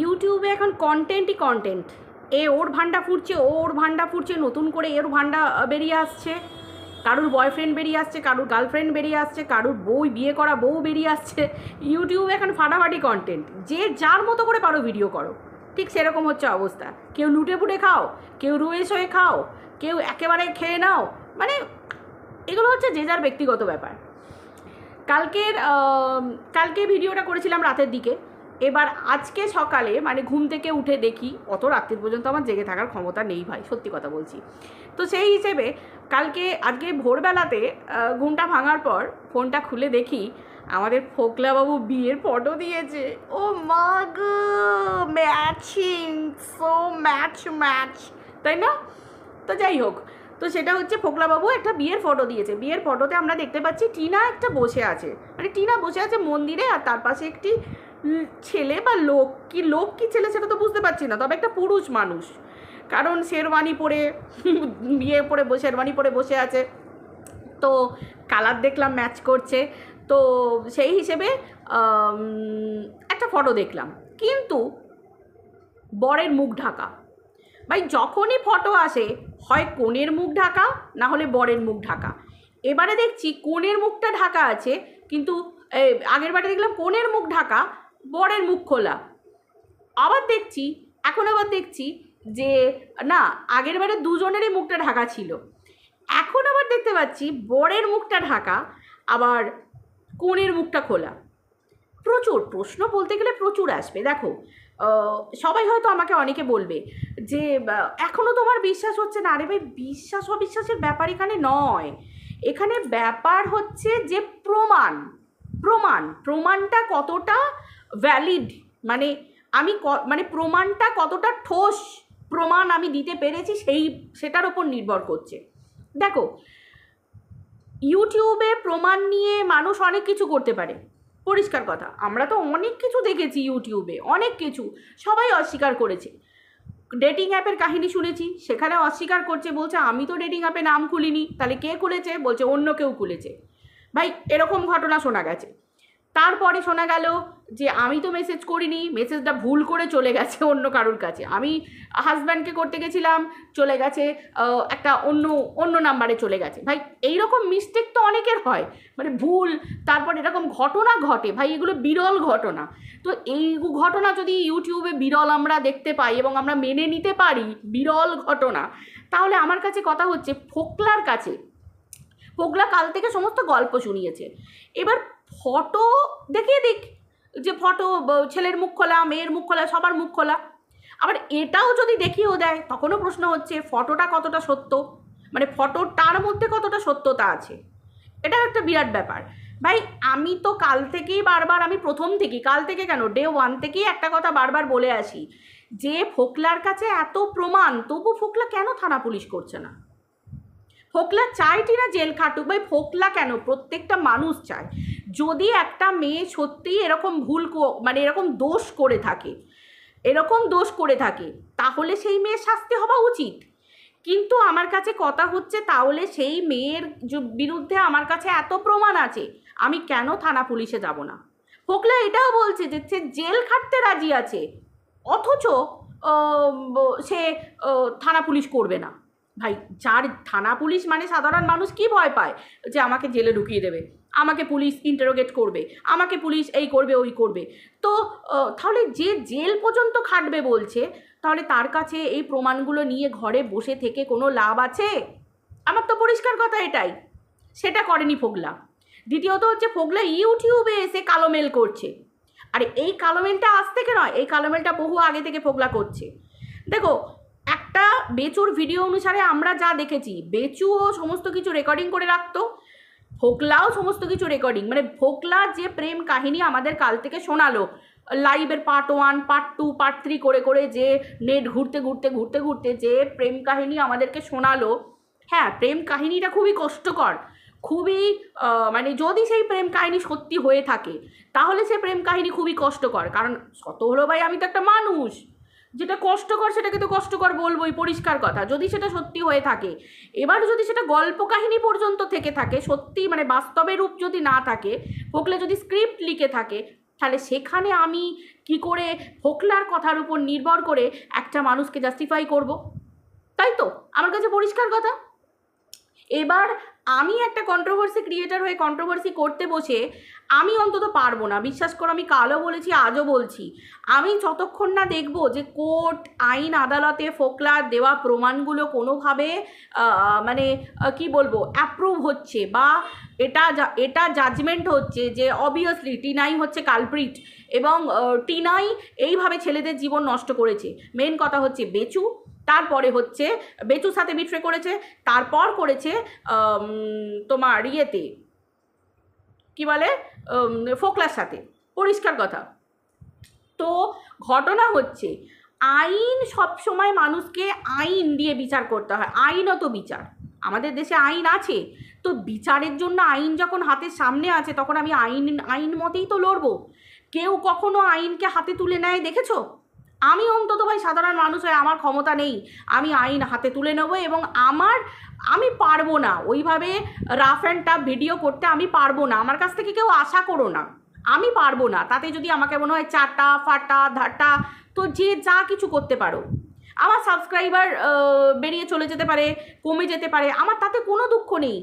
ইউটিউবে এখন কন্টেন্টই কন্টেন্ট। এ ওর ভান্ডা ফুটছে, ও ওর ভান্ডা ফুটছে, নতুন করে এর ভান্ডা বেরিয়ে আসছে, কারুর বয়ফ্রেন্ড বেরিয়ে আসছে, কারুর গার্লফ্রেন্ড বেরিয়ে আসছে, কারুর বউ বিয়ে করা বউ বেরিয়ে আসছে। ইউটিউবে এখন ফাটাফাটি কন্টেন্ট, যে যার মতো করে পারো ভিডিও করো, ঠিক সেরকম হচ্ছে অবস্থা। কেউ লুটে পুটে খাও, কেউ রুয়ে শোয়ে খাও, কেউ একেবারে খেয়ে নাও, মানে এগুলো হচ্ছে যে যার ব্যক্তিগত ব্যাপার। কালকে ভিডিওটা করেছিলাম রাতের দিকে। এবার আজকে সকালে মানে ঘুম থেকে উঠে দেখি, অত রাত্রি পর্যন্ত আমার জেগে থাকার ক্ষমতা নেই ভাই, সত্যি কথা বলছি। তো সেই হিসেবে আজকে ভোরবেলাতে ঘুমটা ভাঙার পর ফোনটা খুলে দেখি আমাদের ফোকলাবাবু বিয়ের ফটো দিয়েছে। ও মা গো, ম্যাচিং, সো ম্যাচ, তাই না? তো যাই হোক, তো সেটা হচ্ছে ফোকলাবাবু একটা বিয়ের ফটো দিয়েছে। বিয়ের ফটোতে আমরা দেখতে পাচ্ছি টিনা একটা বসে আছে, মানে টিনা বসে আছে মন্দিরে, আর তার পাশে একটি ছেলে বা লোক কি ছেলে সেটা তো বুঝতে পারছি না, তবে একটা পুরুষ মানুষ, কারণ শেরওয়ানি পরে শেরওয়ানি পরে বসে আছে। তো কালার দেখলাম ম্যাচ করছে, তো সেই হিসেবে একটা ফটো দেখলাম, কিন্তু বরের মুখ ঢাকা। ভাই যখনই ফটো আসে হয় কনের মুখ ঢাকা, না হলে বরের মুখ ঢাকা। এবারে দেখছি কনের মুখটা ঢাকা আছে, কিন্তু আগের বারে দেখলাম কনের মুখ ঢাকা, বরের মুখ খোলা। এখন আবার দেখছি যে না, আগের বারে দুজনেরই মুখটা ঢাকা ছিল। এখন আবার দেখতে পাচ্ছি বরের মুখটা ঢাকা, আবার কনের মুখটা খোলা। প্রচুর প্রশ্ন বলতে গেলে প্রচুর আসবে। দেখো, সবাই হয়তো আমাকে অনেকে বলবে যে এখনও তোমার বিশ্বাস হচ্ছে না। আরে ভাই, বিশ্বাস অবিশ্বাসের ব্যাপার এখানে নয়, এখানে ব্যাপার হচ্ছে যে প্রমাণটা কতটা ভ্যালিড, মানে মানে প্রমাণটা কতটা ঠোস প্রমাণ আমি দিতে পেরেছি সেটার ওপর নির্ভর করছে। দেখো, ইউটিউবে প্রমাণ নিয়ে মানুষ অনেক কিছু করতে পারে, পরিষ্কার কথা। আমরা তো অনেক কিছু দেখেছি ইউটিউবে, অনেক কিছু, সবাই অস্বীকার করেছে। ডেটিং অ্যাপের কাহিনী শুনেছি, সেখানে অস্বীকার করছে, বলছে আমি তো ডেটিং অ্যাপে নাম খুলিনি। তাহলে কে খুলেছে? বলছে অন্য কেউ খুলেছে। ভাই এরকম ঘটনা শোনা গেছে। তারপরে শোনা গেল যে আমি তো মেসেজ করিনি, মেসেজটা ভুল করে চলে গেছে অন্য কারোর কাছে। আমি হাজব্যান্ডকে করতে গেছিলাম, চলে গেছে একটা অন্য নাম্বারে চলে গেছে। ভাই এইরকম মিস্টেক তো অনেকের হয়, মানে ভুল, তারপর এরকম ঘটনা ঘটে। ভাই এগুলো বিরল ঘটনা। তো এই ঘটনা যদি ইউটিউবে বিরল আমরা দেখতে পাই এবং আমরা মেনে নিতে পারি বিরল ঘটনা, তাহলে আমার কাছে কথা হচ্ছে ফোকলার কাছে, ফোকলা কাল থেকে সমস্ত গল্প শুনিয়েছে। এবার ফটো দেখিয়ে দিক, যে ফটো ছেলের মুখ খোলা, মেয়ের মুখ খোলা, সবার মুখ খোলা। আবার এটাও যদি দেখিয়েও দেয়, তখনও প্রশ্ন হচ্ছে ফটোটা কতটা সত্য, মানে ফটোটার মধ্যে কতটা সত্যতা আছে। এটা একটা বিরাট ব্যাপার। ভাই আমি তো কাল থেকেই বারবার, আমি প্রথম থেকেই, কাল থেকে কেন, ডে 1 থেকেই একটা কথা বারবার বলে আসি, যে ফোকলার কাছে এত প্রমাণ, তবু ফোকলা কেন থানা পুলিশ করছে না? ফোকলা চায় টিনা জেল খাটুক। ভাই ফোকলা কেন, প্রত্যেকটা মানুষ চায়। যদি একটা মেয়ে সত্যিই এরকম মানে এরকম দোষ করে থাকে, তাহলে সেই মেয়ের শাস্তি হওয়া উচিত। কিন্তু আমার কাছে কথা হচ্ছে, তাহলে সেই মেয়ের বিরুদ্ধে আমার কাছে এত প্রমাণ আছে, আমি কেন থানা পুলিশে যাব না? ফোকলা এটাও বলছে যে সে জেল খাটতে রাজি আছে, অথচ সে থানা পুলিশ করবে না। ভাই যার থানা পুলিশ মানে সাধারণ মানুষ কি ভয় পায়, যে আমাকে জেলে ঢুকিয়ে দেবে, আমাকে পুলিশ ইন্টারোগেট করবে, আমাকে পুলিশ এই করবে ওই করবে। তো তাহলে যে জেল পর্যন্ত খাটবে বলছে, তাহলে তার কাছে এই প্রমাণগুলো নিয়ে ঘরে বসে থেকে কোনো লাভ আছে? আমার তো পরিষ্কার কথা এটাই। সেটা করেনি ফোকলা। দ্বিতীয়ত হচ্ছে ফোকলা ইউটিউবে এসে কালোমেল করছে। আর এই কালোমেলটা আজ থেকে নয়, এই কালোমেলটা বহু আগে থেকে ফোকলা করছে। দেখো, একটা বেচুর ভিডিও অনুসারে আমরা যা দেখেছি, বেচুও সমস্ত কিছু রেকর্ডিং করে রাখতো, ফোকলাও সমস্ত কিছু রেকর্ডিং, মানে ফোকলা যে প্রেম কাহিনী আমাদের কাল থেকে শোনালো, লাইভের পার্ট 1, পার্ট 2, পার্ট 3 করে করে, যে নেট ঘুরতে যে প্রেম কাহিনী আমাদেরকে শোনালো, হ্যাঁ প্রেম কাহিনীটা খুবই কষ্টকর, খুবই মানে যদি সেই প্রেম কাহিনী সত্যি হয়ে থাকে, তাহলে সে প্রেম কাহিনী খুবই কষ্টকর। কারণ কত হলো ভাই, আমি তো একটা মানুষ, যেটা কষ্টকর সেটাকে তো কষ্টকর বলবোই, পরিষ্কার কথা, যদি সেটা সত্যি হয়ে থাকে। এবার যদি সেটা গল্প কাহিনী পর্যন্ত থেকে থাকে, সত্যি মানে বাস্তবের রূপ যদি না থাকে, ফোকলা যদি স্ক্রিপ্ট লিখে থাকে, তাহলে সেখানে আমি কি করে ফোকলার কথার উপর নির্ভর করে একটা মানুষকে জাস্টিফাই করব? তাই তো আমার কাছে পরিষ্কার কথা। এবার আমি একটা কন্ট্রোভার্সি ক্রিয়েটার হয়ে কন্ট্রোভার্সি করতে বসে আমি অন্তত পারবো না, বিশ্বাস করো, আমি কালও বলেছি আজও বলছি, আমি যতক্ষণ না দেখবো যে কোর্ট আইন আদালতে ফোকলার দেওয়া প্রমাণগুলো কোনোভাবে মানে কি বলবো অ্যাপ্রুভ হচ্ছে বা এটা জাজমেন্ট হচ্ছে যে অবভিয়াসলি টিনাই হচ্ছে কালপ্রিট এবং টিনাই এইভাবে ছেলেদের জীবন নষ্ট করেছে। মেন কথা হচ্ছে বেচু, তারপরে হচ্ছে বেচুর সাথে বিট্রে করেছে, তারপর করেছে তোমার ইয়েতে কি বলে ফোকলার সাথে, পরিষ্কার কথা। তো ঘটনা হচ্ছে আইন সব সময় মানুষকে আইন দিয়ে বিচার করতে হয়, আইনত বিচার, আমাদের দেশে আইন আছে, তো বিচারের জন্য আইন যখন হাতের সামনে আছে তখন আমি আইন মতেই তো লড়বো। কেউ কখনো আইনকে হাতে তুলে নেয় দেখেছো? আমি অন্তত ভাই সাধারণ মানুষ হয়ে আমার ক্ষমতা নেই আমি আইন হাতে তুলে নেবো, এবং আমি পারবো না ওইভাবে রাফ অ্যান্ড টাফ ভিডিও করতে, আমি পারবো না, আমার কাছ থেকে কেউ আশা করো না, আমি পারবো না। তাতে যদি আমাকে মনে হয় চাটা ফাটা ধাটা, তো যে যা কিছু করতে পারো, আমার সাবস্ক্রাইবার বেরিয়ে চলে যেতে পারে, কমে যেতে পারে, আমার তাতে কোনো দুঃখ নেই,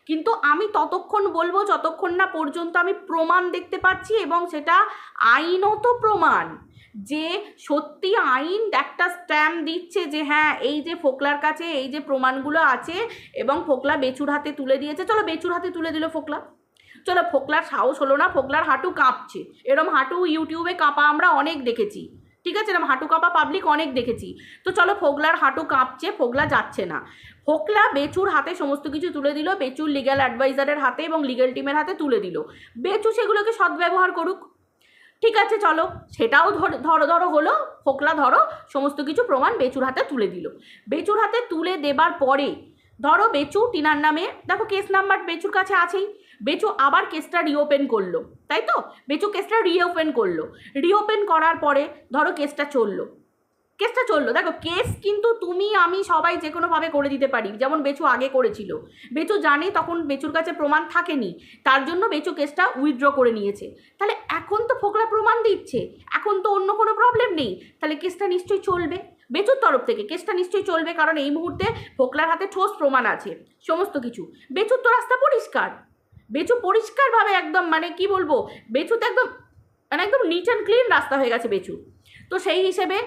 কিন্তু আমি ততক্ষণ বলবো যতক্ষণ না পর্যন্ত আমি প্রমাণ দেখতে পাচ্ছি, এবং সেটা আইনত প্রমাণ যে সত্যি আইন একটা স্ট্যাম্প দিচ্ছে যে হ্যাঁ এই যে ফোকলার কাছে এই যে প্রমাণগুলো আছে এবং ফোকলা বেচুর হাতে তুলে দিয়েছে। চলো বেচুর হাতে তুলে দিল ফোকলা, চলো ফোকলার সাহস হলো না, ফোকলার হাঁটু কাঁপছে, এরম হাঁটু ইউটিউবে কাঁপা আমরা অনেক দেখেছি, ঠিক আছে, এরম হাঁটু কাঁপা পাবলিক অনেক দেখেছি। তো চলো ফোকলার হাঁটু কাঁপছে, ফোকলা যাচ্ছে না, ফোকলা বেচুর হাতে সমস্ত কিছু তুলে দিল, বেচুর লিগ্যাল অ্যাডভাইজারের হাতে এবং লিগ্যাল টিমের হাতে তুলে দিল, বেচু সেগুলোকে সদ্ব্যবহার করুক, ঠিক আছে, চলো সেটাও ধরো হলো, ফোকলা ধরো সমস্ত কিছু প্রমাণ বেচুর হাতে তুলে দিল, বেচুর হাতে তুলে দেবার পরে ধরো বেচু টিনার নামে, দেখো কেস নাম্বার বেচুর কাছে আছেই, বেচু আবার কেসটা রিওপেন করলো, তাই তো, বেচু কেসটা রিওপেন করার পরে ধরো কেসটা চললো, দেখো কেস কিন্তু তুমি আমি সবাই যে কোনোভাবে করে দিতে পারি, যেমন বেচু আগে করেছিল, বেচু জানে তখন বেচুর কাছে প্রমাণ থাকেনি, তার জন্য বেচু কেসটা উইথড্র করে নিয়েছে, তাহলে এখন তো ফোকলা প্রমাণ দিচ্ছে, এখন তো অন্য কোনো প্রবলেম নেই, তাহলে কেসটা নিশ্চয়ই চলবে, বেচুর তরফ থেকে কেসটা নিশ্চয়ই চলবে, কারণ এই মুহূর্তে ফোকলার হাতে ঠোস প্রমাণ আছে সমস্ত কিছু, বেচুর তো রাস্তা পরিষ্কার, বেচু পরিষ্কারভাবে একদম মানে কি বলবো, বেচু তো একদম নিট অ্যান্ড ক্লিন রাস্তা হয়ে গেছে বেচু। তো সেই হিসেবে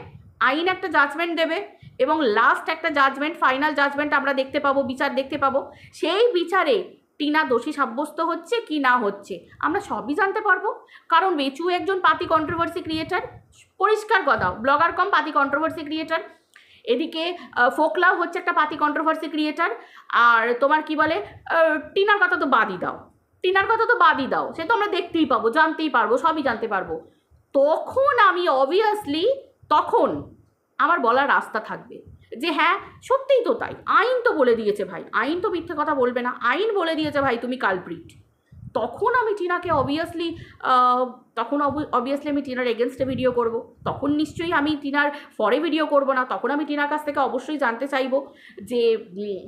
আইন একটা জাজমেন্ট দেবে এবং লাস্ট একটা জাজমেন্ট, ফাইনাল জাজমেন্ট আমরা দেখতে পাবো, বিচার দেখতে পাবো, সেই বিচারে টিনা দোষী সাব্যস্ত হচ্ছে কি না হচ্ছে আমরা সবই জানতে পারবো, কারণ বেচু একজন পাতি কন্ট্রোভার্সি ক্রিয়েটার, পরিষ্কার কথা, ব্লগার কম পাতি কন্ট্রোভার্সি ক্রিয়েটার, এদিকে ফোকলাও হচ্ছে একটা পাতি কন্ট্রোভার্সি ক্রিয়েটার, আর তোমার কি বলে টিনার কথা তো বাদই দাও, সে তো আমরা দেখতেই পাবো, জানতেই পারবো, সবই জানতে পারবো, তখন আমি অবভিয়াসলি তখন আমার বলার রাস্তা থাকবে যে হ্যাঁ সত্যিই তো তাই, আইন তো বলে দিয়েছে ভাই, আইন তো মিথ্যে কথা বলবে না, আইন বলে দিয়েছে ভাই তুমি কালপ্রিট, তখন আমি টিনাকে অবভিয়াসলি আমি টিনার এগেনস্টে ভিডিও করব, তখন নিশ্চয়ই আমি টিনার ফরে ভিডিও করব না, তখন আমি টিনার কাছ থেকে অবশ্যই জানতে চাইবো যে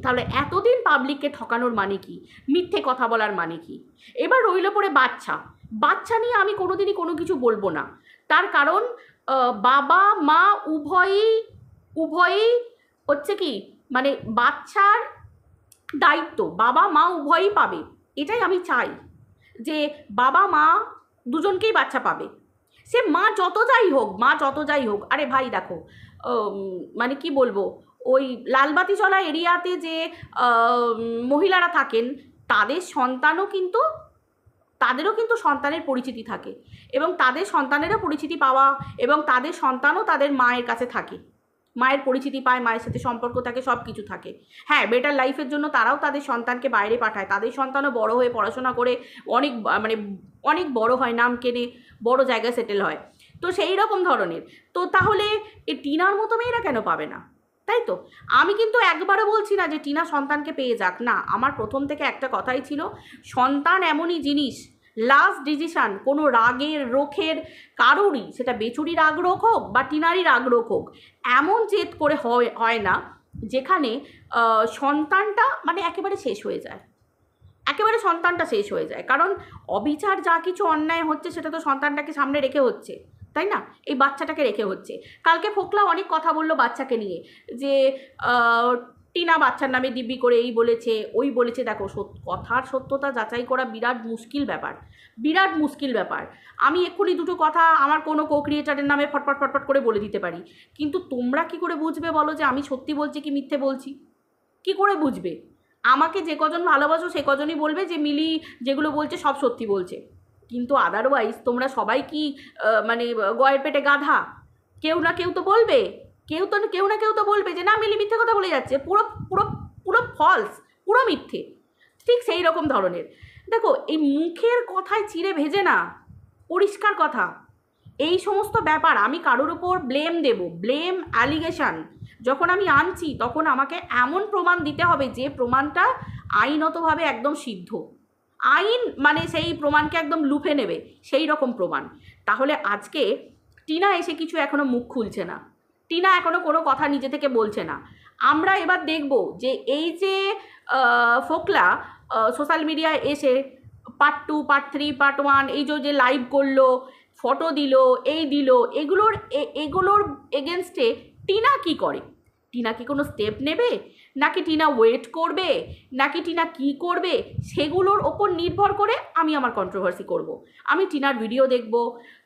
তাহলে এতদিন পাবলিককে ঠকানোর মানে কি, মিথ্যে কথা বলার মানে কি। এবার রইল পড়ে বাচ্চা নিয়ে আমি কোনোদিনই কোনো কিছু বলবো না, তার কারণ বাবা মা উভয়ই হচ্ছে কি মানে বাচ্চার দায়িত্ব বাবা মা উভয়ই পাবে, এটাই আমি চাই যে বাবা মা দুজনকেই বাচ্চা পাবে, সে মা যত যাই হোক, আরে ভাই দেখো মানে কি বলবো, ওই লালবাতি চলা এরিয়াতে যে মহিলারা থাকেন তাদেরও কিন্তু সন্তানের পরিচিতি থাকে, এবং তাদের সন্তানেরও পরিচিতি পাওয়া, এবং তাদের সন্তানও তাদের মায়ের কাছে থাকে, মায়ের পরিচিতি পায়, মায়ের সাথে সম্পর্ক থাকে, সব কিছু থাকে। হ্যাঁ, বেটার লাইফের জন্য তারাও তাদের সন্তানকে বাইরে পাঠায়, তাদের সন্তানও বড় হয়ে পড়াশোনা করে অনেক বড় হয়, নাম কেনে বড় জায়গায় সেটেল হয়, তো সেই রকম ধরনের। তো তাহলে এই টিনার মতো মেয়েরা কেন পাবে না? তাই তো আমি কিন্তু একবারও বলছি না যে টিনা সন্তানকে পেয়ে যাক, না, আমার প্রথম থেকে একটা কথাই ছিল, সন্তান এমনই জিনিস, লাস্ট ডিসিশান কোনো রাগের রোখের কারোরই, সেটা বেচুরি রাগ রোখ হোক বা টিনারই রাগ রোখ হোক, এমন জেদ করে হয় না যেখানে সন্তানটা মানে একেবারে শেষ হয়ে যায়, একেবারে সন্তানটা শেষ হয়ে যায়। কারণ অবিচার যা কিছু অন্যায় হচ্ছে সেটা তো সন্তানটাকে সামনে রেখে হচ্ছে, তাই না? এই বাচ্চাটাকে রেখে হচ্ছে। কালকে ফোকলা অনেক কথা বললো বাচ্চাকে নিয়ে, যে টিনা বাচ্চার নামে দিব্যি করে এই বলেছে ওই বলেছে। দেখো, কথার সত্যতা যাচাই করা বিরাট মুশকিল ব্যাপার, বিরাট মুশকিল ব্যাপার। আমি এক্ষুনি দুটো কথা আমার কোনো কো ক্রিয়েটারের নামে ফটফট ফটফট করে বলে দিতে পারি, কিন্তু তোমরা কি করে বুঝবে বলো যে আমি সত্যি বলছি কি মিথ্যে বলছি? কি করে বুঝবে? আমাকে যে কজন ভালোবাসো সে কজনই বলবে যে মিলি যেগুলো বলছে সব সত্যি বলছে, কিন্তু আদারওয়াইজ তোমরা সবাই কি মানে গয়ের পেটে গাধা? কেউ না কেউ তো বলবে, কেউ না কেউ তো বলবে যে না মিলি মিথ্যে কথা বলে যাচ্ছে, পুরো পুরো পুরো ফলস, পুরো মিথ্যে। ঠিক সেই রকম ধরনের। দেখো, এই মুখের কথায় চিড়ে ভেজে না, পরিষ্কার কথা। এই সমস্ত ব্যাপার আমি কারোর উপর ব্লেম দেব, ব্লেম অ্যালিগেশন যখন আমি আনছি তখন আমাকে এমন প্রমাণ দিতে হবে যে প্রমাণটা আইনতভাবে একদম সিদ্ধ, আইন মানে সেই প্রমাণকে একদম লুফে নেবে সেই রকম প্রমাণ। তাহলে আজকে টিনা এসে কিছু এখনো মুখ খুলছে না, টিনা এখনো কোনো কথা নিজে থেকে বলছে না। আমরা এবার দেখব যে এই যে ফোকলা সোশ্যাল মিডিয়ায় এসে পার্ট 2 পার্ট 3 পার্ট 1 এই যে লাইভ করলো, ফটো দিল, এই দিল, এগুলোর এগেনস্টে টিনা কি করে? টিনা কি কোনো স্টেপ নেবে, নাকি টিনা ওয়েট করবে, নাকি টিনা কি করবে? সেগুলোর ওপর নির্ভর করে আমি আমার কন্ট্রোভার্সি করব। আমি টিনার ভিডিও দেখব,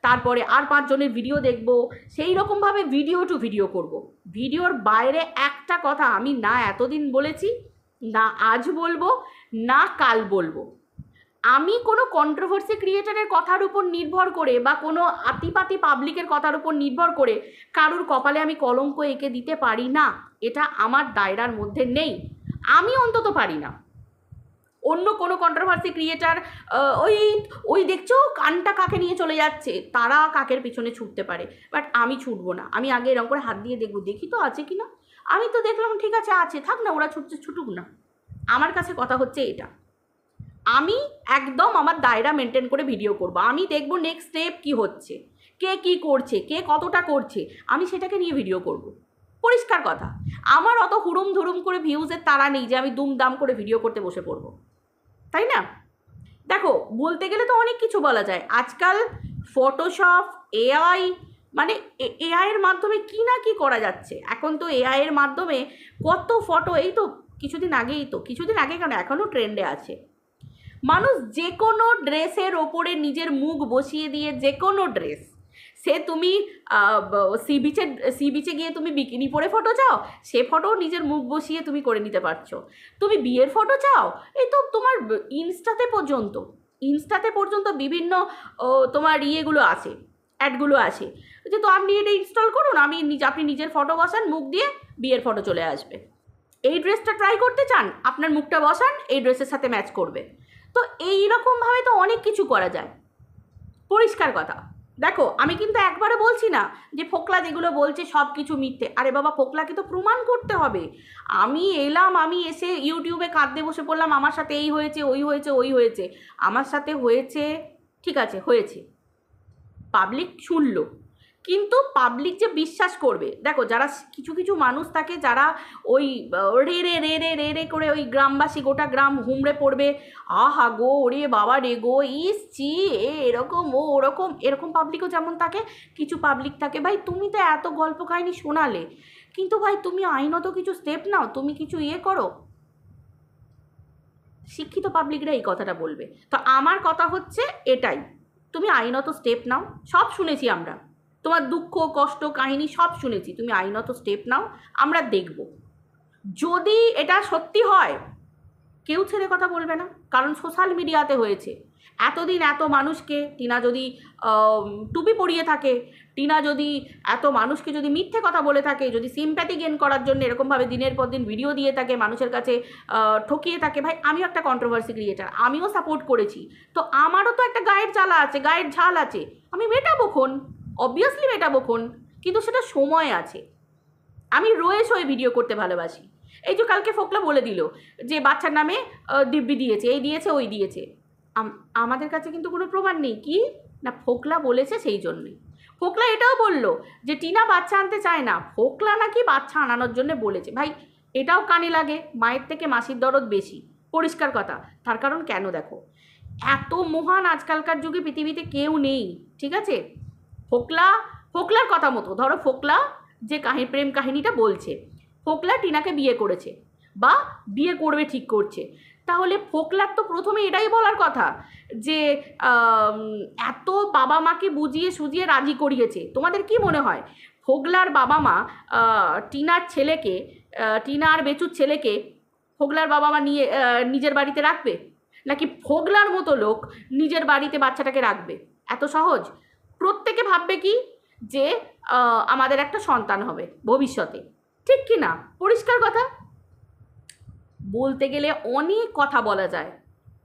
তারপরে আর 5 জনের ভিডিও দেখব, সেই রকমভাবে ভিডিও টু ভিডিও করব। ভিডিওর বাইরে একটা কথা আমি না এতদিন বলেছি, না আজ বলবো, না কাল বলবো। আমি কোনো কন্ট্রোভার্সি ক্রিয়েটারের কথার উপর নির্ভর করে বা কোনো আতিপাতি পাবলিকের কথার উপর নির্ভর করে কারুর কপালে আমি কলঙ্ক এঁকে দিতে পারি না, এটা আমার দায়রার মধ্যে নেই, আমি অন্তত পারি না। অন্য কোনো কন্ট্রোভার্সি ক্রিয়েটার ওই ওই দেখছো কানটা কাকে নিয়ে চলে যাচ্ছে, তারা কাকের পিছনে ছুটতে পারে, বাট আমি ছুটবো না। আমি আগে এরকম করে হাত দিয়ে দেখবো, দেখি তো আছে কি না। আমি তো দেখলাম ঠিক আছে, আছে, থাক না, ওরা ছুটছে ছুটুক না। আমার কাছে কথা হচ্ছে এটা, আমি একদম আমার দায়রা মেনটেন করে ভিডিও করব। আমি দেখব নেক্সট স্টেপ কি হচ্ছে, কে কি করছে, কে কতটা করছে, আমি সেটাকে নিয়ে ভিডিও করব। পরিষ্কার কথা। আমার অত হুড়ুম ধুরুম করে ভিউজের তাড়া নেই যে আমি দুমদাম করে ভিডিও করতে বসে পড়ব, তাই না? দেখো, বলতে গেলে তো অনেক কিছু বলা যায়। আজকাল ফটোশপ, এআই, মানে এআইয়ের মাধ্যমে কি না কি করা যাচ্ছে। এখন তো এআইয়ের মাধ্যমে কত ফটো, এই তো কিছুদিন আগে কেন এখনও ট্রেন্ডে আছে, মানুষ যে কোনো ড্রেসের ওপরে নিজের মুখ বসিয়ে দিয়ে, যে কোনো ড্রেস, সে তুমি সি বিচে গিয়ে তুমি বিকিনি পরে ফটো চাও, সে ফটো নিজের মুখ বসিয়ে তুমি করে নিতে পারছো। তুমি বিয়ের ফটো চাও, এই তো তোমার ইনস্টাতে পর্যন্ত বিভিন্ন তোমার ইয়েগুলো আছে, অ্যাডগুলো আছে যে তো আপনি এটা ইনস্টল করুন, আপনি নিজের ফটো বসান, মুখ দিয়ে বিয়ের ফটো চলে আসবে। এই ড্রেসটা ট্রাই করতে চান, আপনার মুখটা বসান, এই ড্রেসের সাথে ম্যাচ করবে। তো এইরকমভাবে তো অনেক কিছু করা যায়, পরিষ্কার কথা। দেখো, আমি কিন্তু একবারে বলছি না যে ফোকলা যেগুলো বলছে সব কিছু মিথ্যে। আরে বাবা, ফোকলাকে তো প্রমাণ করতে হবে। আমি এসে ইউটিউবে কাঁদতে বসে পড়লাম, আমার সাথে এই হয়েছে, ওই হয়েছে। আমার সাথে হয়েছে, ঠিক আছে, হয়েছে, পাবলিক শুনলো, কিন্তু পাবলিক যে বিশ্বাস করবে, দেখো যারা কিছু মানুষ থাকে যারা ওই রে করে ওই গ্রামবাসী, গোটা গ্রাম হুমড়ে পড়বে, আহা গো, ওরে বাবা রে গো, ইসছি এরকম ও ওরকম, এরকম পাবলিকও যেমন থাকে। কিছু পাবলিক থাকে, ভাই তুমি তো এত গল্প কাহিনী শোনালে, কিন্তু ভাই তুমি আইনত কিছু স্টেপ নাও, তুমি কিছু করো। শিক্ষিত পাবলিকরা এই কথাটা বলবে। তো আমার কথা হচ্ছে এটাই, তুমি আইনত স্টেপ নাও। সব শুনেছি আমরা, তোমার দুঃখ কষ্ট কাহিনী সব শুনেছি, তুমি আইনত স্টেপ নাও, আমরা দেখব। যদি এটা সত্যি হয়, কেউ ছেড়ে কথা বলবে না, কারণ সোশ্যাল মিডিয়াতে হয়েছে। এতদিন এত মানুষকে টিনা যদি টুপি পরিয়ে থাকে, টিনা যদি এত মানুষকে যদি মিথ্যে কথা বলে থাকে, যদি সিম্প্যাথি গেইন করার জন্য এরকমভাবে দিনের পর দিন ভিডিও দিয়ে থাকে, মানুষের কাছে ঠকিয়ে থাকে, ভাই আমিও একটা কন্ট্রোভার্সি ক্রিয়েটার, আমিও সাপোর্ট করেছি, তো আমারও তো একটা গায়ের জ্বালা আছে, গায়ের ঝাল আছে, আমি মেটাবোক্ষণ, অবভিয়াসলি মেটাবোক্ষণ, কিন্তু সেটা সময় আছে। আমি রয়ে ভিডিও করতে ভালোবাসি। এই যে কালকে ফোকলা বলে দিল যে বাচ্চার নামে দিব্যি দিয়েছে, এই দিয়েছে ওই দিয়েছে, আমাদের কাছে কিন্তু কোনো প্রমাণ নেই, কি না ফোকলা বলেছে সেই জন্যে। ফোকলা এটাও বলল যে টিনা বাচ্চা আনতে চায় না, ফোকলা নাকি বাচ্চা আনানোর জন্য বলেছে। ভাই এটাও কানে লাগে, মায়ের থেকে মাসির দরদ বেশি, পরিষ্কার কথা। তার কারণ কেন দেখো, এত মহান আজকালকার যুগে পৃথিবীতে কেউ নেই, ঠিক আছে? ফোকলার কথা মতো ধরো, ফোকলা যে প্রেম কাহিনীটা বলছে, ফোকলা টিনাকে বিয়ে করেছে বা বিয়ে করবে ঠিক করছে, তাহলে ফোকলার তো প্রথমে এটাই বলার কথা যে এত বাবা মাকে বুঝিয়ে সুজিয়ে রাজি করিয়েছে। তোমাদের কি মনে হয় ফোকলার বাবা মা টিনার ছেলেকে, টিনা আর বেচুর ছেলেকে ফোকলার বাবা মা নিয়ে নিজের বাড়িতে রাখবে? নাকি ফোকলার মতো লোক নিজের বাড়িতে বাচ্চাটাকে রাখবে? এত সহজ? প্রত্যেকে ভাববে কি যে আমাদের একটা সন্তান হবে ভবিষ্যতে, ঠিক কি না? পরিষ্কার কথা। বলতে গেলে অনেক কথা বলা যায়,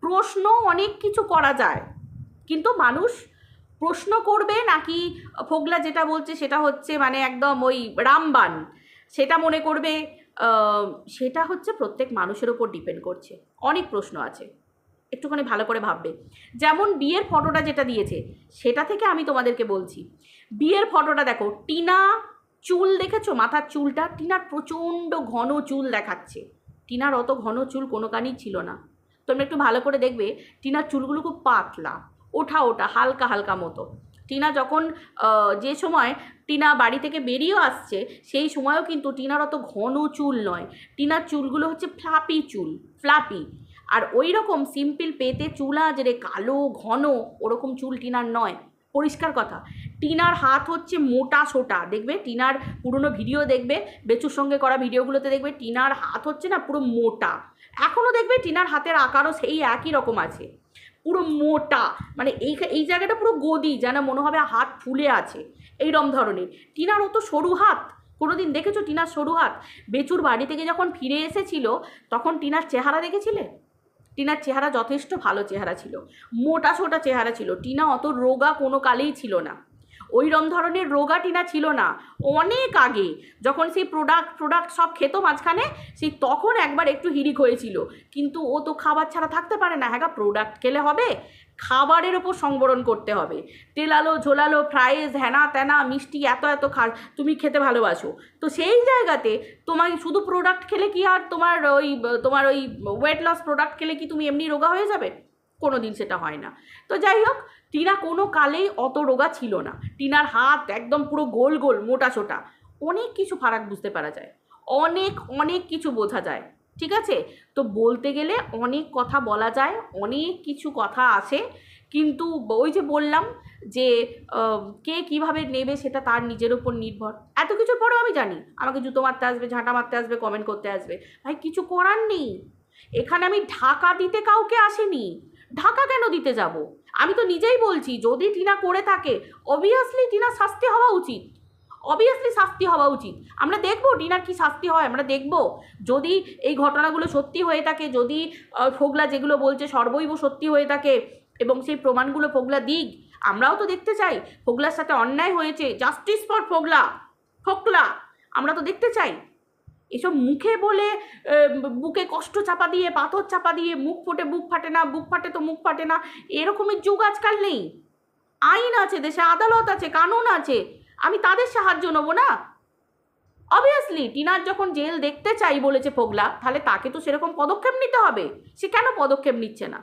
প্রশ্ন অনেক কিছু করা যায়, কিন্তু মানুষ প্রশ্ন করবে নাকি ফোকলা যেটা বলছে সেটা হচ্ছে মানে একদম ওই রামবান, সেটা মনে করবে, সেটা হচ্ছে প্রত্যেক মানুষের ওপর ডিপেন্ড করছে। অনেক প্রশ্ন আছে, একটুখানি ভালো করে ভাববে। যেমন বিয়ের ফটোটা যেটা দিয়েছে সেটা থেকে আমি তোমাদেরকে বলছি, বিয়ের ফটোটা দেখো, টিনা চুল দেখেছো? মাথার চুলটা টিনার প্রচণ্ড ঘন চুল দেখাচ্ছে। টিনার অত ঘন চুল কোনো কানই ছিল না। তোমরা একটু ভালো করে দেখবে, টিনার চুলগুলো খুব পাতলা, ওঠা ওঠা হালকা হালকা মতো। টিনা যখন যে সময় টিনা বাড়ি থেকে বেরিয়েও আসছে সেই সময়ও কিন্তু টিনার অত ঘন চুল নয়, টিনার চুলগুলো হচ্ছে ফ্লাপি চুল, ফ্লাপি। আর ওই রকম সিম্পল পেতে চুল আজরে কালো ঘন ওরকম চুল টিনার নয়, পরিষ্কার কথা। টিনার হাত হচ্ছে মোটা সোটা, দেখবে টিনার পুরনো ভিডিও দেখবে, বেচুর সঙ্গে করা ভিডিওগুলোতে দেখবে টিনার হাত হচ্ছে না পুরো মোটা। এখনও দেখবে টিনার হাতের আকারও সেই একই রকম আছে, পুরো মোটা, মানে এই জায়গাটা পুরো গদি, যেন মনে হবে হাত ফুলে আছে, এইরকম ধরনের। টিনার অত সরু হাত কোনোদিন দেখেছো? টিনার সরু হাত? বেচুর বাড়ি থেকে যখন ফিরে এসেছিল তখন টিনার চেহারা দেখেছিলে? টিনার চেহারা যথেষ্ট ভালো চেহারা ছিল, মোটা সোটা চেহারা ছিল। টিনা অত রোগা কোনো কালেই ছিল না, ওইরকম ধরনের রোগা টিনা ছিল না। অনেক আগে যখন সেই প্রোডাক্ট সব খেত মাঝখানে, সেই তখন একবার একটু হিড়িক হয়েছিল, কিন্তু ও তো খাবার ছাড়া থাকতে পারে না। হ্যাঁ, প্রোডাক্ট খেলে হবে? খাবারের ওপর সংবরণ করতে হবে। তেলালো ঝোলালো ফ্রাইজ হ্যানা ত্যানা মিষ্টি এত এত তুমি খেতে ভালোবাসো, তো সেই জায়গাতে তোমার শুধু প্রোডাক্ট খেলে কি আর তোমার ওই ওয়েট লস প্রোডাক্ট খেলে কি তুমি এমনি রোগা হয়ে যাবে? কোনো দিন সেটা হয় না। তো যাই হোক, টিনা কোনো কালেই অত রোগা ছিল না। টিনার হাত একদম পুরো গোল গোল মোটা ছোটা। অনেক কিছু ফারাক বুঝতে পারা যায়, অনেক অনেক কিছু বোঝা যায়, ঠিক আছে? তো বলতে গেলে অনেক কথা বলা যায়, অনেক কিছু কথা আছে, কিন্তু ওই যে বললাম যে কে কীভাবে নেবে সেটা তার নিজের ওপর নির্ভর। এত কিছুর পরেও আমি জানি আমাকে জুতো মারতে আসবে, ঝাঁটা মারতে আসবে, কমেন্ট করতে আসবে, ভাই কিছু করার নেই। এখানে আমি ঢাকা দিতে কাউকে আসিনি, ঢাকা কেন দিতে যাব? আমি তো নিজেই বলছি যদি টিনা করে থাকে অবভিয়াসলি টিনার শাস্তি হওয়া উচিত, অবভিয়াসলি শাস্তি হওয়া উচিত। আমরা দেখবো টিনার কি শাস্তি হয়, আমরা দেখব। যদি এই ঘটনাগুলো সত্যি হয়ে থাকে, যদি ফোকলা যেগুলো বলছে সর্বৈব সত্যি হয়ে থাকে এবং সেই প্রমাণগুলো ফোকলা দিক, আমরাও তো দেখতে চাই ফোকলার সাথে অন্যায় হয়েছে, জাস্টিস ফর ফোকলা আমরা তো দেখতে চাই। এসব মুখে বলে বুকে কষ্ট চাপা দিয়ে, পাথর চাপা দিয়ে, মুখ ফোটে বুক ফাটে না, বুক ফাটে তো মুখ ফাটে না, এরকমের যুগ আজকাল নেই। আইন আছে দেশে, আদালত আছে, কানুন আছে, আমি তাদের সাহায্য নেবো না? অবভিয়াসলি টিনার যখন জেল দেখতে চাই বলেছে ফোকলা, তাহলে তাকে তো সেরকম পদক্ষেপ নিতে হবে। সে কেন পদক্ষেপ নিচ্ছে না?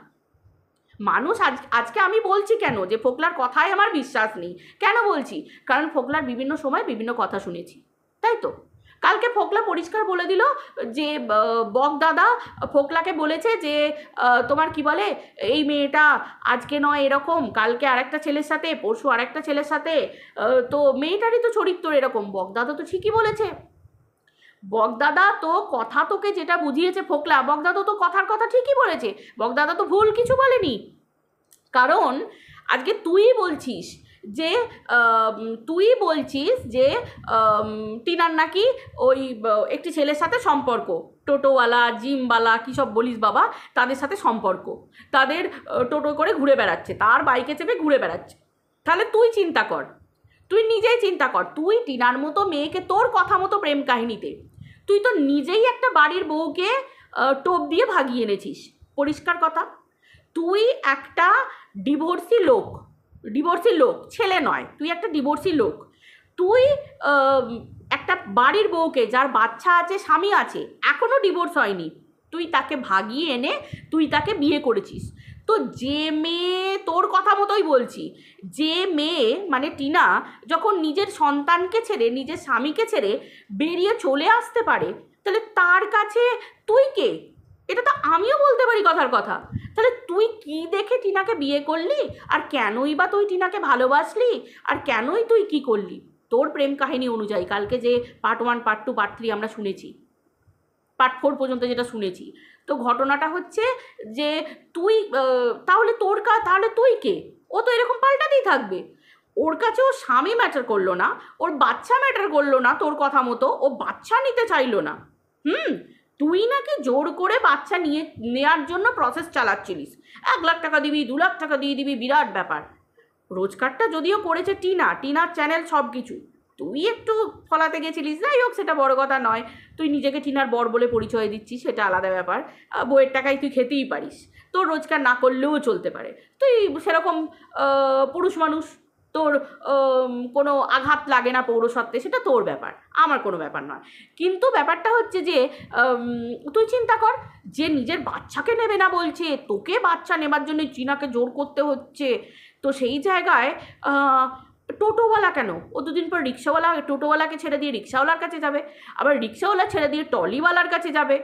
মানুষ আজকে আমি বলছি কেন যে ফোকলার কথায় আমার বিশ্বাস নেই, কেন বলছি? কারণ ফোকলার বিভিন্ন সময় বিভিন্ন কথা শুনেছি, তাই তো। কালকে ফোকলা পরিষ্কার বলে দিল যে বক দাদা ফোকলাকে বলেছে যে তোমার কি বলে এই মেয়েটা আজকে নয় এরকম, কালকে আরেকটা ছেলের সাথে, পরশু আরেকটা ছেলের সাথে, তো মেয়েটারই তো চরিত্র এরকম। বক দাদা তো ঠিকই বলেছে, বকদাদা তো কথা তোকে যেটা বুঝিয়েছে ফোকলা, বকদাদা তো কথার কথা ঠিকই বলেছে, বকদাদা তো ভুল কিছু বলেনি। কারণ আজকে তুই বলছিস যে টিনার নাকি ওই একটি ছেলের সাথে সম্পর্ক, টোটোওয়ালা জিমওয়ালা কী সব বলিস বাবা, তাদের সাথে সম্পর্ক, তাদের টোটো করে ঘুরে বেড়াচ্ছে, তার বাইকে চেপে ঘুরে বেড়াচ্ছে। তাহলে তুই চিন্তা কর, তুই নিজেই চিন্তা কর, তুই টিনার মতো মেয়েকে তোর কথা মতো প্রেম কাহিনীতে তুই তো নিজেই একটা বাড়ির বউকে টোপ দিয়ে ভাগিয়ে এনেছিস, পরিষ্কার কথা। তুই একটা ডিভোর্সি লোক, ছেলে নয়, তুই একটা ডিভোর্সি লোক। তুই একটা বাড়ির বউকে, যার বাচ্চা আছে, স্বামী আছে, এখনও ডিভোর্স হয়নি, তুই তাকে ভাগিয়ে এনে তুই তাকে বিয়ে করেছিস। তো যে মেয়ে, তোর কথা মতোই বলছি, যে মেয়ে মানে টিনা যখন নিজের সন্তানকে ছেড়ে, নিজের স্বামীকে ছেড়ে বেরিয়ে চলে আসতে পারে, তাহলে তার কাছে তুই কে? এটা তো আমিও বলতে পারি কথার কথা। তাহলে তুই কি দেখে টিনাকে বিয়ে করলি, আর কেনই বা তুই টিনাকে ভালোবাসলি, আর কেনই তুই কি করলি? তোর প্রেম কাহিনী অনুযায়ী কালকে যে পার্ট 1, পার্ট 2, পার্ট 3 আমরা শুনেছি, পার্ট 4 পর্যন্ত যেটা শুনেছি, তো ঘটনাটা হচ্ছে যে তুই তাহলে তুই কে? ও তো এরকম পাল্টাতেই থাকবে। ওর কাছে ওর স্বামী ম্যাটার করলো না, ওর বাচ্চা ম্যাটার করলো না, তোর কথা মতো ও বাচ্চা নিতে চাইলো না। তুই নাকি জোর করে বাচ্চা নেওয়ার জন্য প্রসেস চালাচ্ছিলিস। 1 লাখ টাকা দিবি, 2 লাখ টাকা দিয়ে দিবি, বিরাট ব্যাপার। রোজগারটা যদিও করেছে টিনার চ্যানেল সব কিছু, তুই একটু ফলাতে গেছিলিস, যাই হোক সেটা বড় কথা নয়। তুই নিজেকে টিনার বর বলে পরিচয় দিচ্ছিস, সেটা আলাদা ব্যাপার। বইয়ের টাকায় তুই খেতেই পারিস, তোর রোজগার না করলেও চলতে পারে। তুই সেরকম পুরুষ মানুষ, তোর কোনো আঘাত লাগে না পৌরসত্ত্বে, সেটা তোর ব্যাপার, আমার কোনো ব্যাপার নয়। কিন্তু ব্যাপারটা হচ্ছে যে তুই চিন্তা কর, যে নিজের বাচ্চাকে নেবে না বলছে, তোকে বাচ্চা নেবার জন্য টিনাকে জোর করতে হচ্ছে। তো সেই জায়গায় টোটোওয়ালা কেন? ও দুদিন পর টোটোওয়ালাকে ছেড়ে দিয়ে রিক্সাওয়ালার কাছে যাবে, আবার রিক্সাওয়ালা ছেড়ে দিয়ে ট্রলিওয়ালার কাছে যাবে।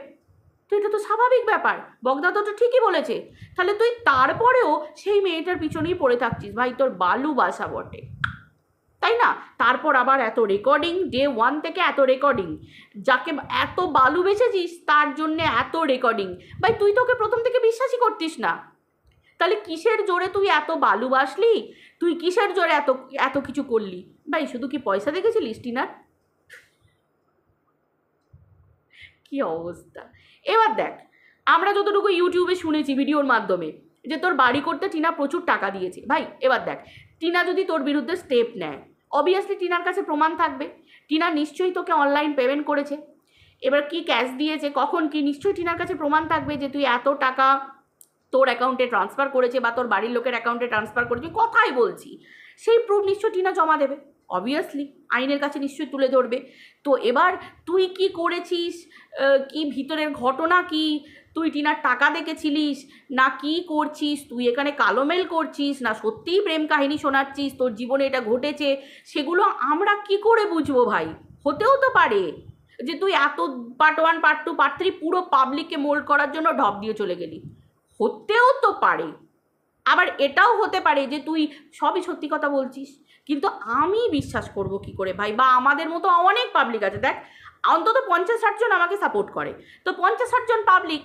তো এটা তো স্বাভাবিক ব্যাপার। বগদা তো ঠিকই বলেছে। তাহলে তুই তারপরেও সেই মেয়েটার পিছনেই পড়ে থাকছিস। ভাই, তোর বালুবাসা বটে, তাই না? তারপর আবার এত রেকর্ডিং, ডে 1 থেকে এত রেকর্ডিং, যাকে এত বালু বেচেছিস তার জন্যে এত রেকর্ডিং। ভাই, তুই তোকে প্রথম থেকে বিশ্বাসই করতিস না, তাহলে কিসের জোরে তুই এত ভালোবাসলি? তুই কিসের জোরে এত কিছু করলি? ভাই, শুধু কি পয়সা দেখেছিলিস টিনার? কি অবস্থা! এবার দেখ, আমরা যতটুকু ইউটিউবে শুনেছি ভিডিওর মাধ্যমে যে তোর বাড়ি করতে টিনা প্রচুর টাকা দিয়েছে। ভাই, এবার দেখ, টিনা যদি তোর বিরুদ্ধে স্টেপ নেয়, অবভিয়াসলি টিনার কাছে প্রমাণ থাকবে। টিনা নিশ্চয়ই তোকে অনলাইন পেমেন্ট করেছে। এবার কি ক্যাশ দিয়েছে, কখন কি, নিশ্চয়ই টিনার কাছে প্রমাণ থাকবে যে তুই এত টাকা তোর অ্যাকাউন্টে ট্রান্সফার করেছে বা তোর বাড়ির লোকের অ্যাকাউন্টে ট্রান্সফার করেছে, কথাই বলছি। সেই প্রুফ নিশ্চয়ই টিনা জমা দেবে, অবভিয়াসলি আইনের কাছে নিশ্চয়ই তুলে ধরবে। তো এবার তুই কি করেছিস, কি ভিতরের ঘটনা কি, তুই টিনার টাকা দেখেছিলিস না কি করছিস, তুই এখানে কালোমেল করছিস না সত্যিই প্রেম কাহিনী শোনাচ্ছিস, তোর জীবনে এটা ঘটেছে, সেগুলো আমরা কি করে বুঝবো ভাই? হতেও তো পারে যে তুই এত পার্ট 1, পার্ট 2, পার্ট 3 পুরো পাবলিককে মোল্ড করার জন্য ঢপ দিয়ে চলে গেলি। হতেও তো পারে। আবার এটাও হতে পারে যে তুই সবই সত্যি কথা বলছিস, কিন্তু আমি বিশ্বাস করব কি করে ভাই? বা আমাদের মতো অনেক পাবলিক আছে, দেখ অন্তত 50-60 জন আমাকে সাপোর্ট করে, তো 50-60 জন পাবলিক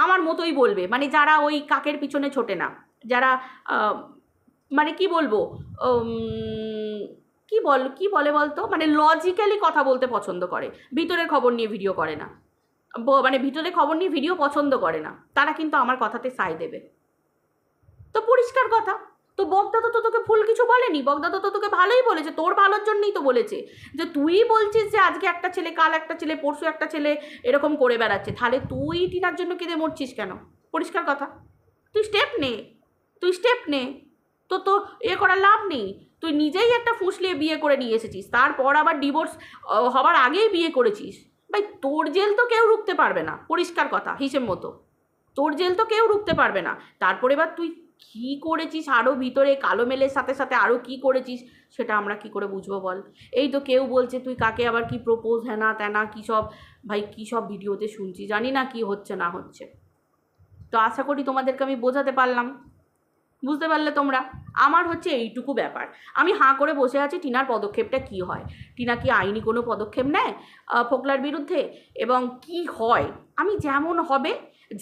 আমার মতোই বলবে, মানে যারা ওই কাকের পিছনে ছোটে না, যারা মানে কি বলবো, কি বলে বলতো, মানে লজিক্যালি কথা বলতে পছন্দ করে, ভিতরের খবর নিয়ে ভিডিও করে না, মানে ভিতরের খবর নিয়ে ভিডিও পছন্দ করে না, তারা কিন্তু আমার কথাতে সায় দেবে। তো পরিষ্কার কথা। তো বগদা তো তোকে ভুল কিছু বলেনি, বগদা তো তোকে ভালোই বলেছে, তোর ভালোর জন্যই তো বলেছে। যে তুই বলছিস যে আজকে একটা ছেলে, কাল একটা ছেলে, পরশু একটা ছেলে এরকম করে বেড়াচ্ছে, তাহলে তুই টিনার জন্য কেঁদে মরছিস কেন? পরিষ্কার কথা, তুই স্টেপ নে। তো করার লাভ নেই। তুই নিজেই একটা ফুসলিয়ে বিয়ে করে নিয়ে এসেছিস, তারপর আবার ডিভোর্স হবার আগেই বিয়ে করেছিস। ভাই, তোর জেল তো কেউ রুখতে পারবে না, পরিষ্কার কথা, হিসেব মতো তোর জেল তো কেউ রুখতে পারবে না। তারপর এবার তুই কী করেছিস আরও ভিতরে, কালো মেলের সাথে সাথে আরও কী করেছিস, সেটা আমরা কি করে বুঝবো বল? এই তো কেউ বলছে তুই কাকে আবার কি প্রপোজ হ্যানা ত্যানা কী সব, ভাই কী সব ভিডিওতে শুনছি, জানি না কি হচ্ছে না হচ্ছে। তো আশা করি তোমাদেরকে আমি বোঝাতে পারলাম, বুঝতে পারলে তোমরা। আমার হচ্ছে এইটুকু ব্যাপার, আমি হাঁ করে বসে আছি টিনার পদক্ষেপটা কি হয়, টিনা কি আইনি কোনো পদক্ষেপ নেয় ফোকলার বিরুদ্ধে, এবং কি হয়, আমি যেমন হবে,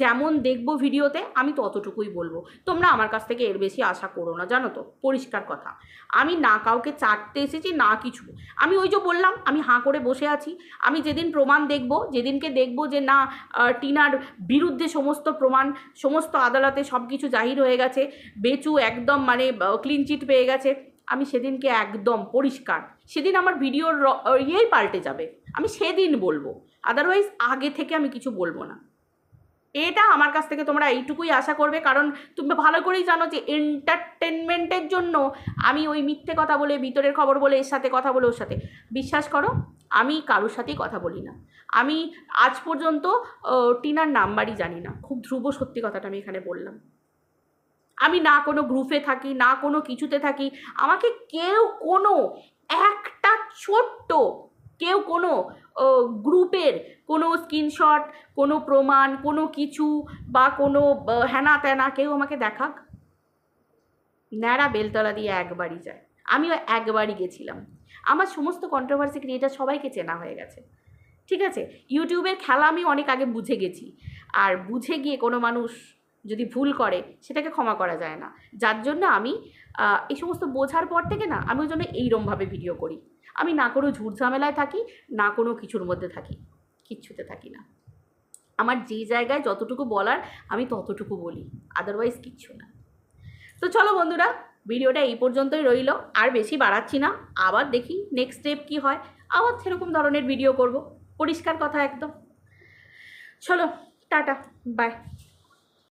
যেমন দেখবো ভিডিওতে, আমি ততটুকুই বলবো। তোমরা আমার কাছ থেকে এর বেশি আশা করো না, জানো তো, পরিষ্কার কথা। আমি না কাউকে চাটতে এসেছি না কিছু, আমি ওই যে বললাম, আমি হাঁ করে বসে আছি। আমি যেদিন প্রমাণ দেখব, যেদিনকে দেখব যে না টিনার বিরুদ্ধে সমস্ত প্রমাণ, সমস্ত আদালতে সব কিছু জাহির হয়ে গেছে, বেচু একদম মানে ক্লিন চিট পেয়ে গেছে, আমি সেদিনকে একদম পরিষ্কার, সেদিন আমার ভিডিওর ইয়েই পাল্টে যাবে, আমি সেদিন বলবো, আদারওয়াইজ আগে থেকে আমি কিছু বলবো না। এটা আমার কাছ থেকে তোমরা এইটুকুই আশা করবে, কারণ তুমি ভালো করেই জানো যে এন্টারটেনমেন্টের জন্য আমি ওই মিথ্যে কথা বলে, ভিতরের খবর বলে, এর সাথে কথা বলে, ওর সাথে, বিশ্বাস করো আমি কারোর সাথেই কথা বলি না। আমি আজ পর্যন্ত টিনার নাম্বারই জানি না, খুব ধ্রুব সত্যি কথাটা আমি এখানে বললাম। আমি না কোনো গ্রুপে থাকি, না কোনো কিছুতে থাকি। আমাকে কেউ কোনো একটা ছোট্ট কেউ কোনো গ্রুপের কোনো স্ক্রিনশট, কোনো প্রমাণ, কোনো কিছু বা কোনো হ্যানা ত্যানা কেউ আমাকে দেখাক, ন্যাড়া বেলতলা দিয়ে একবারই যায়। আমিও একবারই গেছিলাম। আমার সমস্ত কন্ট্রোভার্সি ক্রিয়েটার সবাইকে চেনা হয়ে গেছে, ঠিক আছে? ইউটিউবের খেলা আমি অনেক আগে বুঝে গেছি, আর বুঝে গিয়ে কোনো মানুষ যদি ভুল করে সেটাকে ক্ষমা করা যায় না। যার জন্য আমি এই সমস্ত বোঝার পর থেকে না, আমি ওই জন্য এইরমভাবে ভিডিও করি। আমি না কোনো ঝুট ঝামেলায় থাকি, না কোনো কিছুর মধ্যে থাকি, কিচ্ছুতে থাকি না। আমার যে জায়গায় যতটুকু বলার আমি ততটুকু বলি, আদারওয়াইজ কিচ্ছু না। তো চলো বন্ধুরা, ভিডিওটা এই পর্যন্তই রইল, আর বেশি বাড়াচ্ছি না। আবার দেখি নেক্সট স্টেপ কী হয়, আবার সেরকম ধরনের ভিডিও করব, পরিষ্কার কথা একদম। চলো, টাটা, বাই।